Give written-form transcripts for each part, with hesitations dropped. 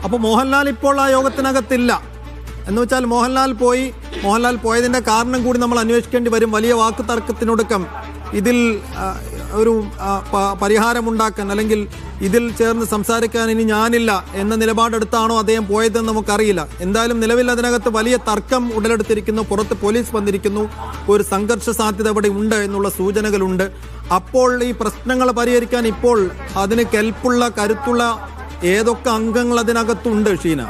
അപ്പോൾ മോഹൻലാൽ ഇപ്പോൾ ആ യോഗത്തിനകത്തില്ല എന്ന് വെച്ചാൽ മോഹൻലാൽ പോയതിൻ്റെ കാരണം കൂടി നമ്മൾ അന്വേഷിക്കേണ്ടി വരും. വലിയ വാക്ക് തർക്കത്തിനൊടുക്കം ഇതിൽ ഒരു പരിഹാരമുണ്ടാക്കാൻ അല്ലെങ്കിൽ ഇതിൽ ചേർന്ന് സംസാരിക്കാൻ ഇനി ഞാനില്ല എന്ന നിലപാടെടുത്താണോ അദ്ദേഹം പോയതെന്ന് നമുക്കറിയില്ല. എന്തായാലും നിലവിൽ അതിനകത്ത് വലിയ തർക്കം ഉടലെടുത്തിരിക്കുന്നു. പുറത്ത് പോലീസ് വന്നിരിക്കുന്നു. ഒരു സംഘർഷ സാധ്യത അവിടെ ഉണ്ട് എന്നുള്ള സൂചനകളുണ്ട്. അപ്പോൾ ഈ പ്രശ്നങ്ങൾ പരിഹരിക്കാൻ ഇപ്പോൾ അതിന് കെൽപ്പുള്ള കരുത്തുള്ള ഏതൊക്കെ അംഗങ്ങൾ അതിനകത്തുണ്ട് ഷീന?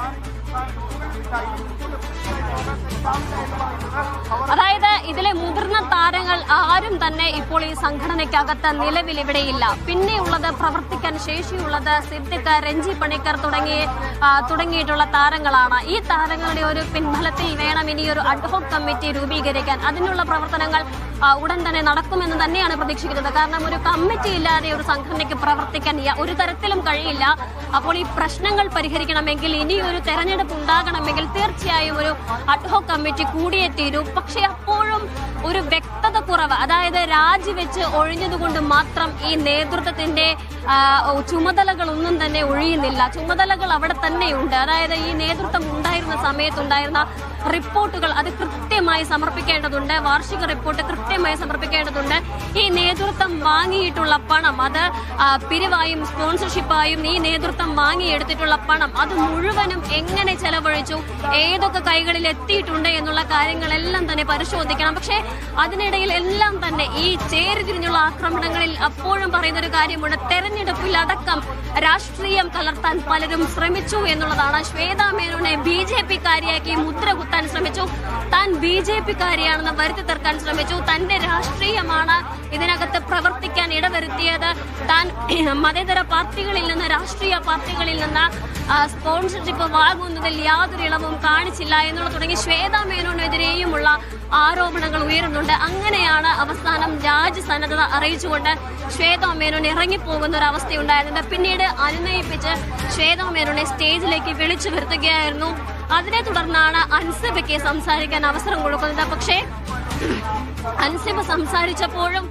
അതായത് ഇതിലെ മുതിർന്ന താരങ്ങൾ ആരും തന്നെ ഇപ്പോൾ ഈ സംഘടനയ്ക്കകത്ത് നിലവിൽ ഇവിടെയില്ല. പിന്നെയുള്ളത് പ്രവർത്തിക്കാൻ ശേഷിയുള്ളത് സിദ്ദിഖ്, രഞ്ജി പണിക്കർ തുടങ്ങിയിട്ടുള്ള താരങ്ങളാണ്. ഈ താരങ്ങളുടെ ഒരു പിൻബലത്തിൽ വേണം ഇനി ഒരു അഡ്ഹോക് കമ്മിറ്റി രൂപീകരിക്കാൻ. അതിനുള്ള പ്രവർത്തനങ്ങൾ ഉടൻ തന്നെ നടക്കുമെന്ന് തന്നെയാണ് പ്രതീക്ഷിക്കുന്നത്. കാരണം ഒരു കമ്മിറ്റി ഇല്ലാതെ ഒരു സംഘടനയ്ക്ക് പ്രവർത്തിക്കാൻ ഒരു തരത്തിലും കഴിയില്ല. അപ്പോൾ ഈ പ്രശ്നങ്ങൾ പരിഹരിക്കണമെങ്കിൽ ഇനി ഒരു തെരഞ്ഞെടുപ്പ് ഉണ്ടാകണമെങ്കിൽ തീർച്ചയായും ഒരു അഡ്ഹോക് കമ്മിറ്റി കൂടിയേ തീരൂ. പക്ഷെ അപ്പോഴും ഒരു വ്യക്തത കുറവ്, അതായത് രാജിവെച്ച് ഒഴിഞ്ഞതുകൊണ്ട് മാത്രം ഈ നേതൃത്വത്തിന്റെ ചുമതലകളൊന്നും തന്നെ ഒഴിയുന്നില്ല. ചുമതലകൾ അവിടെ തന്നെയുണ്ട്. അതായത് ഈ നേതൃത്വം ഉണ്ടായിരുന്ന സമയത്തുണ്ടായിരുന്ന റിപ്പോർട്ടുകൾ അത് കൃത്യമായി സമർപ്പിക്കേണ്ടതുണ്ട്. വാർഷിക റിപ്പോർട്ട് കൃത്യമായി സമർപ്പിക്കേണ്ടതുണ്ട്. ഈ നേതൃത്വം വാങ്ങിയിട്ടുള്ള പണം, അത് പിരിവായും സ്പോൺസർഷിപ്പായും ഈ നേതൃത്വം വാങ്ങിയെടുത്തിട്ടുള്ള പണം അത് മുഴുവനും എങ്ങനെ ചെലവഴിച്ചു, ഏതൊക്കെ കൈകളിൽ എത്തിയിട്ടുണ്ട് എന്നുള്ള കാര്യങ്ങളെല്ലാം തന്നെ പരിശോധിക്കണം. പക്ഷേ അതിനിടയിൽ എല്ലാം തന്നെ ഈ ചേരിതിരിഞ്ഞുള്ള ആക്രമണങ്ങളിൽ അപ്പോഴും പറയുന്നൊരു കാര്യമുണ്ട്. തെരഞ്ഞെടുപ്പിലടക്കം രാഷ്ട്രീയം കലർത്താൻ പലരും ശ്രമിച്ചു എന്നുള്ളതാണ്. ശ്വേതാ മേനോനെ BJP കാരിയാക്കി മുദ്ര കുത്താൻ ശ്രമിച്ചു. താൻ BJP കാരിയാണെന്ന് വരുത്തി തീർക്കാൻ ശ്രമിച്ചു. തന്റെ രാഷ്ട്രീയമാണ് ഇതിനകത്ത് പ്രവർത്തിക്കാൻ ഇടവരുത്തിയത്. താൻ മതേതര പാർട്ടികളിൽ നിന്ന്, രാഷ്ട്രീയ പാർട്ടികളിൽ നിന്ന് സ്പോൺസർഷിപ്പ് വാങ്ങുന്നതിൽ യാതൊരു ഇളവും കാണിച്ചില്ല എന്നുള്ള തുടങ്ങി ശ്വേതാ മേനോനെതിരെയുമുള്ള ആരോപണങ്ങൾ ഉയരുന്നുണ്ട്. അങ്ങനെയാണ് അവസാനം രാജ്യസന്നദ്ധത അറിയിച്ചുകൊണ്ട് ശ്വേതാ മേനോൻ ഇറങ്ങിപ്പോകുന്ന ഒരു അവസ്ഥയുണ്ടായിരുന്നത്. പിന്നീട് അനുനയിപ്പിച്ച് ശ്വേതാ മേനോനെ സ്റ്റേജിലേക്ക് വിളിച്ചു വരുത്തുകയായിരുന്നു. അതിനെ തുടർന്നാണ് അൻസിബയ്ക്ക് സംസാരിക്കാൻ അവസരം കൊടുക്കുന്നത്. പക്ഷേ അൻസിബ് സംസാരിച്ചപ്പോഴും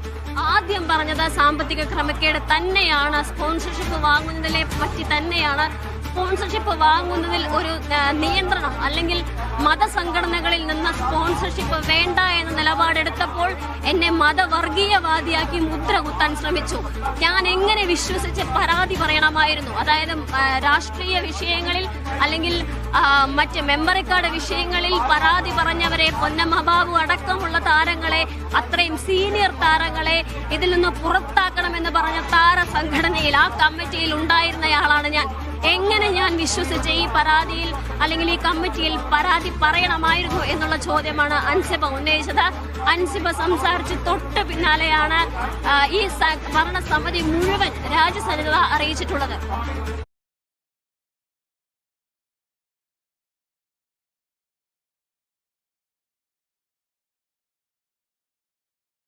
ആദ്യം പറഞ്ഞത് സാമ്പത്തിക ക്രമക്കേട് തന്നെയാണ്, സ്പോൺസർഷിപ്പ് വാങ്ങുന്നതിനെ പറ്റി തന്നെയാണ്. സ്പോൺസർഷിപ്പ് വാങ്ങുന്നതിൽ ഒരു നിയന്ത്രണം അല്ലെങ്കിൽ മതസംഘടനകളിൽ നിന്ന് സ്പോൺസർഷിപ്പ് വേണ്ട എന്ന നിലപാടെടുത്തപ്പോൾ എന്നെ മതവർഗീയവാദിയാക്കി മുദ്ര കുത്താൻ ശ്രമിച്ചു. ഞാൻ എങ്ങനെ വിശ്വസിച്ച് പരാതി പറയണമായിരുന്നു? അതായത് രാഷ്ട്രീയ വിഷയങ്ങളിൽ അല്ലെങ്കിൽ മറ്റ് മെമ്മറി കാർഡ് വിഷയങ്ങളിൽ പരാതി പറഞ്ഞവരെ, പൊന്നമ്മ ബാബു അടക്കമുള്ള താരങ്ങളെ, അത്രയും സീനിയർ താരങ്ങളെ ഇതിൽ നിന്ന് പുറത്താക്കണമെന്ന് പറഞ്ഞ താര സംഘടനയിൽ, ആ കമ്മിറ്റിയിൽ ഉണ്ടായിരുന്നയാളാണ് ഞാൻ. എങ്ങനെ ഞാൻ വിശ്വസിച്ച് ഈ പരാതിയിൽ അല്ലെങ്കിൽ ഈ കമ്മിറ്റിയിൽ പരാതി പറയണമായിരുന്നു എന്നുള്ള ചോദ്യമാണ് അൻസിബ ഉന്നയിച്ചത്. അൻസിബ സംസാരിച്ച് തൊട്ട് പിന്നാലെയാണ് ഈ ഭരണസമിതി മുഴുവൻ രാജ്യസന്നദ്ധത അറിയിച്ചിട്ടുള്ളത്.